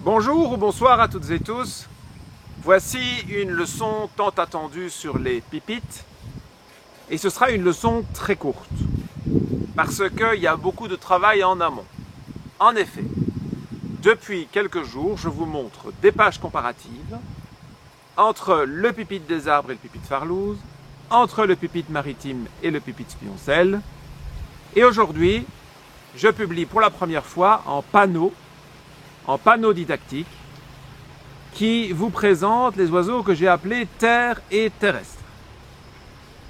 Bonjour ou bonsoir à toutes et tous. Voici une leçon tant attendue sur les pipites. Et ce sera une leçon très courte. Parce qu'il y a beaucoup de travail en amont. En effet, depuis quelques jours, je vous montre des pages comparatives entre le pipite des arbres et le pipite farlouse, entre le pipite maritime et le pipite spioncelle. Et aujourd'hui, je publie pour la première fois en panneau didactique, qui vous présente les oiseaux que j'ai appelés terres et terrestres.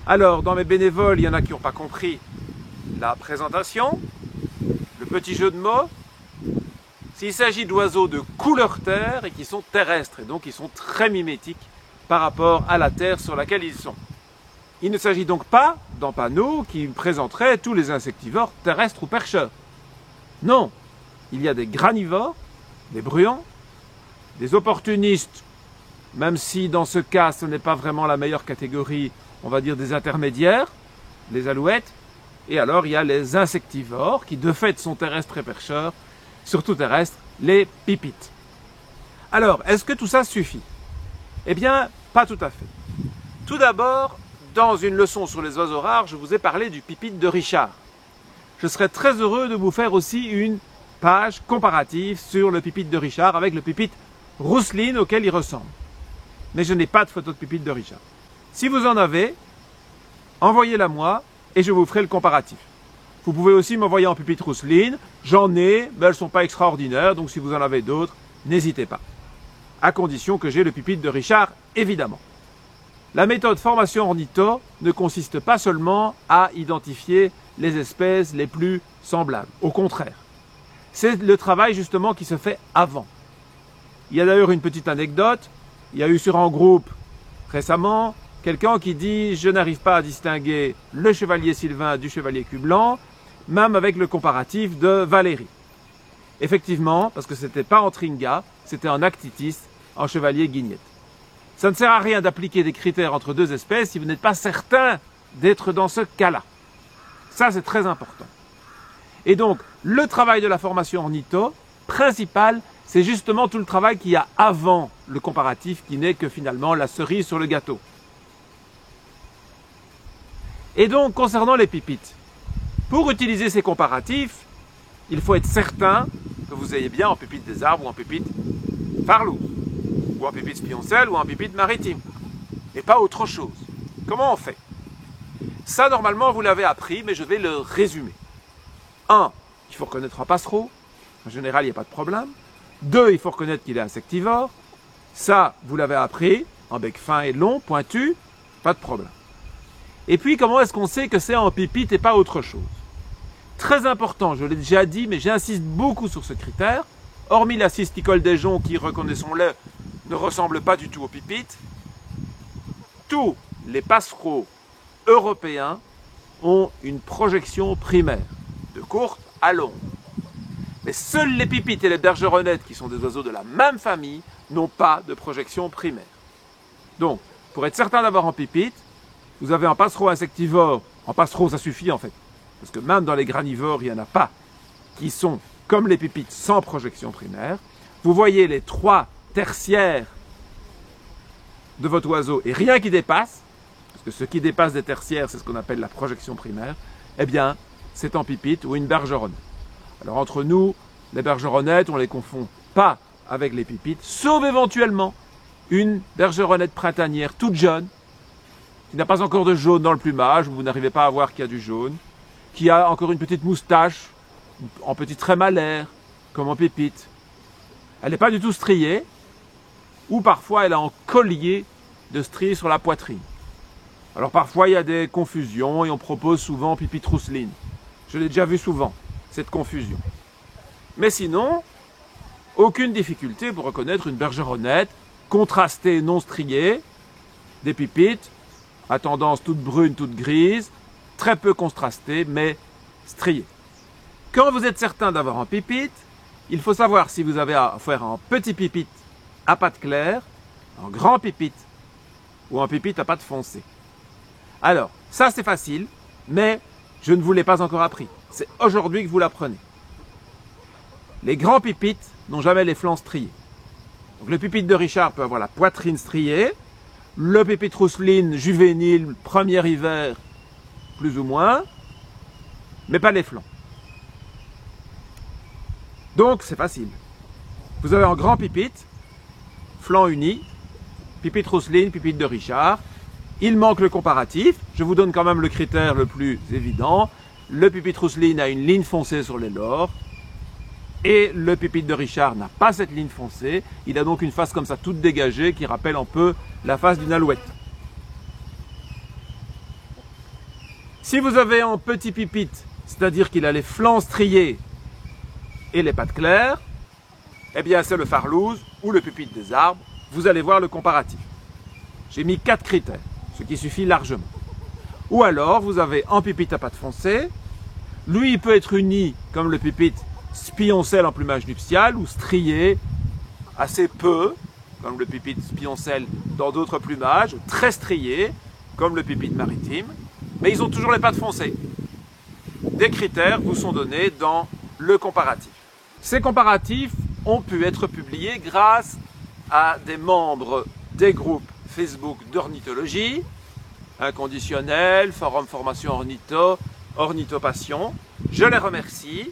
Alors, dans mes bénévoles, il y en a qui n'ont pas compris la présentation, le petit jeu de mots. S'il s'agit d'oiseaux de couleur terre et qui sont terrestres, et donc ils sont très mimétiques par rapport à la terre sur laquelle ils sont. Il ne s'agit donc pas d'un panneau qui présenterait tous les insectivores terrestres ou percheurs. Non, il y a des granivores, des bruants, des opportunistes, même si dans ce cas ce n'est pas vraiment la meilleure catégorie, on va dire des intermédiaires, les alouettes, et alors il y a les insectivores qui de fait sont terrestres et percheurs, surtout terrestres, les pipites. Alors, est-ce que tout ça suffit? Eh bien, pas tout à fait. Tout d'abord, dans une leçon sur les oiseaux rares, je vous ai parlé du pipite de Richard. Je serais très heureux de vous faire aussi une page comparative sur le pipite de Richard avec le pipite rousseline auquel il ressemble. Mais je n'ai pas de photo de pipite de Richard. Si vous en avez, envoyez-la moi et je vous ferai le comparatif. Vous pouvez aussi m'envoyer en pipite rousseline. J'en ai, mais elles ne sont pas extraordinaires, donc si vous en avez d'autres, n'hésitez pas. À condition que j'ai le pipite de Richard, évidemment. La méthode formation ornitho ne consiste pas seulement à identifier les espèces les plus semblables. Au contraire. C'est le travail justement qui se fait avant. Il y a d'ailleurs une petite anecdote. Il y a eu sur un groupe récemment quelqu'un qui dit « Je n'arrive pas à distinguer le chevalier Sylvain du chevalier Cublanc, même avec le comparatif de Valérie. » Effectivement, parce que ce n'était pas en Tringa, c'était en Actitis, en chevalier Guignette. Ça ne sert à rien d'appliquer des critères entre deux espèces si vous n'êtes pas certain d'être dans ce cas-là. Ça, c'est très important. Et donc, le travail de la formation ornitho, principal, c'est justement tout le travail qu'il y a avant le comparatif qui n'est que finalement la cerise sur le gâteau. Et donc, concernant les pipites, pour utiliser ces comparatifs, il faut être certain que vous ayez bien en pipite des arbres ou en pipite farlouse, ou en pipite spioncelle ou en pipite maritime, et pas autre chose. Comment on fait? Ça, normalement, vous l'avez appris, mais je vais le résumer. 1. Il faut reconnaître un passereau. En général, il n'y a pas de problème. 2. Il faut reconnaître qu'il est insectivore. Ça, vous l'avez appris, en bec fin et long, pointu, pas de problème. Et puis, comment est-ce qu'on sait que c'est en pipite et pas autre chose? Très important, je l'ai déjà dit, mais j'insiste beaucoup sur ce critère. Hormis la cysticole des joncs qui, reconnaissons-le, ne ressemble pas du tout aux pipites, tous les passereaux européens ont une projection primaire, de courte à longue. Mais seuls les pipites et les bergeronnettes, qui sont des oiseaux de la même famille, n'ont pas de projection primaire. Donc, pour être certain d'avoir un pipite, vous avez un passereau insectivore. En passereau, ça suffit en fait. Parce que même dans les granivores, il n'y en a pas qui sont, comme les pipites, sans projection primaire. Vous voyez les 3 tertiaires de votre oiseau et rien qui dépasse, parce que ce qui dépasse des tertiaires, c'est ce qu'on appelle la projection primaire, eh bien, c'est en pipite ou une bergeronnette. Alors entre nous, les bergeronnettes, on ne les confond pas avec les pipites, sauf éventuellement une bergeronnette printanière toute jeune, qui n'a pas encore de jaune dans le plumage, où vous n'arrivez pas à voir qu'il y a du jaune, qui a encore une petite moustache, en petit trait malaire, comme en pipite. Elle n'est pas du tout striée, ou parfois elle a un collier de stries sur la poitrine. Alors parfois il y a des confusions et on propose souvent pipite rousseline. Je l'ai déjà vu souvent, cette confusion. Mais sinon, aucune difficulté pour reconnaître une bergeronnette contrastée, non striée, des pipites à tendance toute brune, toute grise, très peu contrastée, mais striée. Quand vous êtes certain d'avoir un pipite, il faut savoir si vous avez affaire à un petit pipite à pattes claires, un grand pipite ou un pipite à pattes foncées. Alors, ça c'est facile, mais je ne vous l'ai pas encore appris. C'est aujourd'hui que vous l'apprenez. Les grands pipites n'ont jamais les flancs striés. Donc le pipite de Richard peut avoir la poitrine striée, le pipite rousseline juvénile, premier hiver, plus ou moins, mais pas les flancs. Donc c'est facile. Vous avez un grand pipite, flanc uni, pipite rousseline, pipite de Richard. Il manque le comparatif. Je vous donne quand même le critère le plus évident. Le pipite rousseline a une ligne foncée sur les lores. Et le pipite de Richard n'a pas cette ligne foncée. Il a donc une face comme ça toute dégagée qui rappelle un peu la face d'une alouette. Si vous avez un petit pipite, c'est-à-dire qu'il a les flancs striés et les pattes claires, eh bien c'est le farlouse ou le pipite des arbres. Vous allez voir le comparatif. J'ai mis 4 critères, ce qui suffit largement. Ou alors vous avez un pipite à pattes foncées. Lui, il peut être uni comme le pipite spioncelle en plumage nuptial ou strié assez peu, comme le pipite spioncelle dans d'autres plumages, très strié, comme le pipite maritime, mais ils ont toujours les pattes foncées. Des critères vous sont donnés dans le comparatif. Ces comparatifs ont pu être publiés grâce à des membres des groupes Facebook d'ornithologie, Inconditionnel, Forum Formation Ornitho, Ornithopassion. Je les remercie.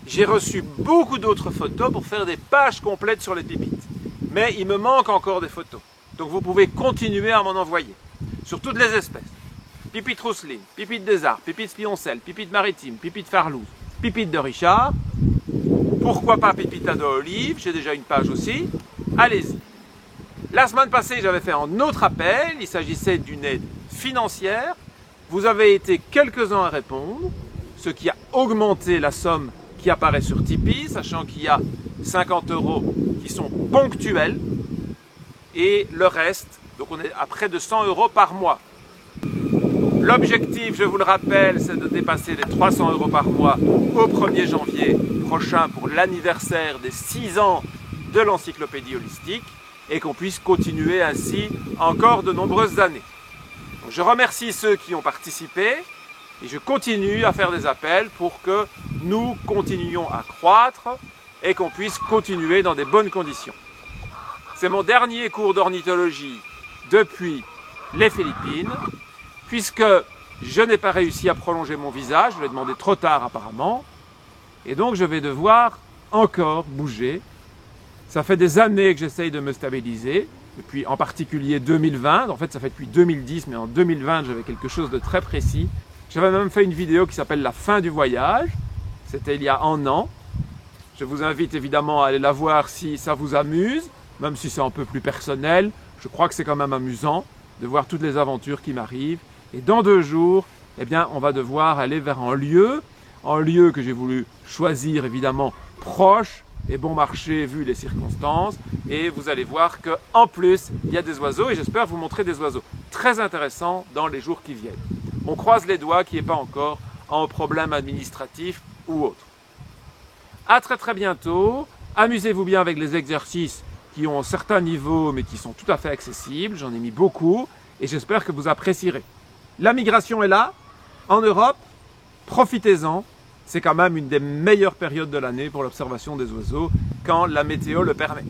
J'ai reçu beaucoup d'autres photos pour faire des pages complètes sur les pipites. Mais il me manque encore des photos. Donc vous pouvez continuer à m'en envoyer. Sur toutes les espèces. Pipite rousseline, pipite des arbres, pipite spioncelle, pipite maritime, pipite farlouse, pipite de Richard. Pourquoi pas pipite à dos olive? J'ai déjà une page aussi. Allez-y. La semaine passée, j'avais fait un autre appel. Il s'agissait d'une aide financière. Vous avez été quelques-uns à répondre, ce qui a augmenté la somme qui apparaît sur Tipeee, sachant qu'il y a 50 € qui sont ponctuels et le reste, donc on est à près de 100 € par mois. L'objectif, je vous le rappelle, c'est de dépasser les 300 € par mois au 1er janvier prochain pour l'anniversaire des 6 ans de l'encyclopédie holistique et qu'on puisse continuer ainsi encore de nombreuses années. Donc, je remercie ceux qui ont participé. Et je continue à faire des appels pour que nous continuions à croître et qu'on puisse continuer dans des bonnes conditions. C'est mon dernier cours d'ornithologie depuis les Philippines, puisque je n'ai pas réussi à prolonger mon visa, je l'ai demandé trop tard apparemment, et donc je vais devoir encore bouger. Ça fait des années que j'essaye de me stabiliser, depuis en particulier 2020, en fait ça fait depuis 2010, mais en 2020 j'avais quelque chose de très précis. J'avais même fait une vidéo qui s'appelle « La fin du voyage ». C'était il y a 1 an. Je vous invite évidemment à aller la voir si ça vous amuse, même si c'est un peu plus personnel. Je crois que c'est quand même amusant de voir toutes les aventures qui m'arrivent. Et dans 2 jours, eh bien, on va devoir aller vers un lieu que j'ai voulu choisir évidemment proche et bon marché vu les circonstances. Et vous allez voir qu'en plus, il y a des oiseaux et j'espère vous montrer des oiseaux très intéressants dans les jours qui viennent. On croise les doigts qu'il n'y ait pas encore un problème administratif ou autre. À très bientôt. Amusez-vous bien avec les exercices qui ont un certain niveau mais qui sont tout à fait accessibles. J'en ai mis beaucoup et j'espère que vous apprécierez. La migration est là, en Europe. Profitez-en. C'est quand même une des meilleures périodes de l'année pour l'observation des oiseaux quand la météo le permet.